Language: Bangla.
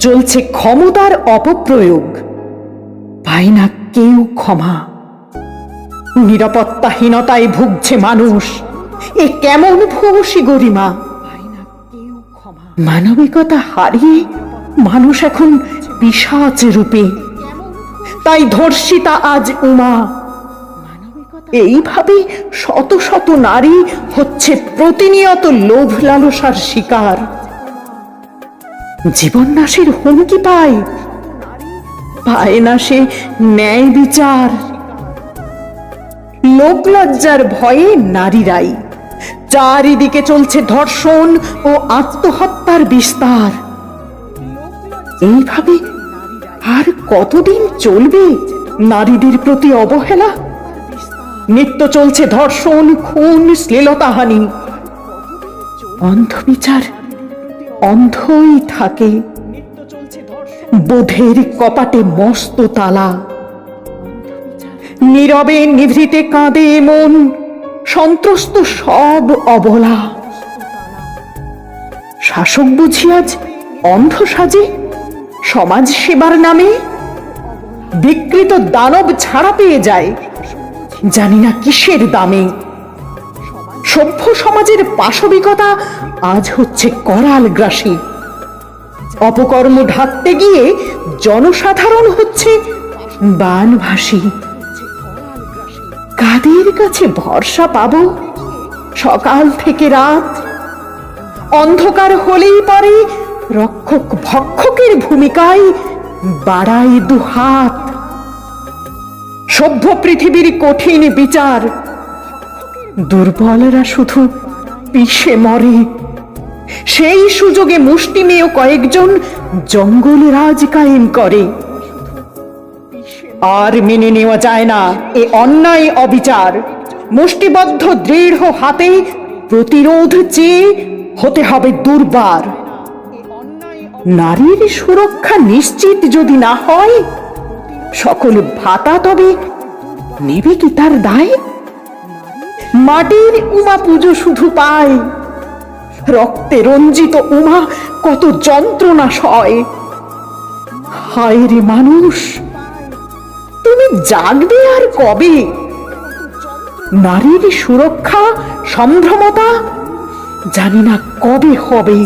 চলছে ক্ষমতার অপপ্রয়োগ, পায় না কেউ ক্ষমা। নিরাপত্তাহীনতায় ভুগছে মানুষ, এ কেমন ভূয়সী গরিমা। মানবিকতা হারিয়ে মানুষ এখন পিশাচ রূপে, তাই ধর্ষিতা আজ উমা। এইভাবে শত শত নারী হচ্ছে প্রতিনিয়ত লোভ লালসার শিকার। জীবন নাশের হুমকি পায়, পায় না সে ন্যায় বিচার। লোক লজ্জার ভয়ে নারীরাই, চারিদিকে চলছে ধর্ষণ ও আত্মহত্যার বিস্তার। এইভাবে আর কতদিন চলবে নারীদের প্রতি অবহেলা? নিত্য চলছে ধর্ষণ, খুন, শ্লীলতাহানি। অন্ধবিচার অন্ধই থাকে, বোধের কপাটে মস্ত তালা। নীরবে নিভৃতে কাঁদে মন, সন্ত্রস্ত সব অবলা। শাসক বুঝি আজ অন্ধ সাজে সমাজ সেবার নামে? বিকৃত দানব ছাড়া পেয়ে যায় জানি না কিসের দামে। সভ্য সমাজের পাশবিকতা আজ হচ্ছে করাল গ্রাসী। অপকর্ম ঢাকতে গিয়ে জনসাধারণ হচ্ছে বানভাসী। কাদের কাছে ভরসা পাবো সকাল থেকে রাত? অন্ধকার হলেই পরে রক্ষক ভক্ষকের ভূমিকায় বাড়াই দুহাত। সভ্য পৃথিবীর কঠিন বিচার, দুর্বলরা শুধু পিষে মরে। সেই সুযোগে মুষ্টিমেয় কয়েকজন জঙ্গল রাজ কায়েম করে। আর মেনে নেওয়া যায় না এ অন্যায় অবিচার। মুষ্টিবদ্ধ দৃঢ় হাতে প্রতিরোধ চেয়ে হতে হবে দুর্বার। নারীর সুরক্ষা নিশ্চিত যদি না হয়, সকল ভাতা তবে নেবে কি তার দায়? মাটির উমা পুজো শুধু পায়, রক্তে রঞ্জিত উমা কত যন্ত্রণা সয়। হায় রে মানুষ, তুমি জাগবে আর কবে? নারীর সুরক্ষা সম্ভ্রমতা জানি না কবে হবে।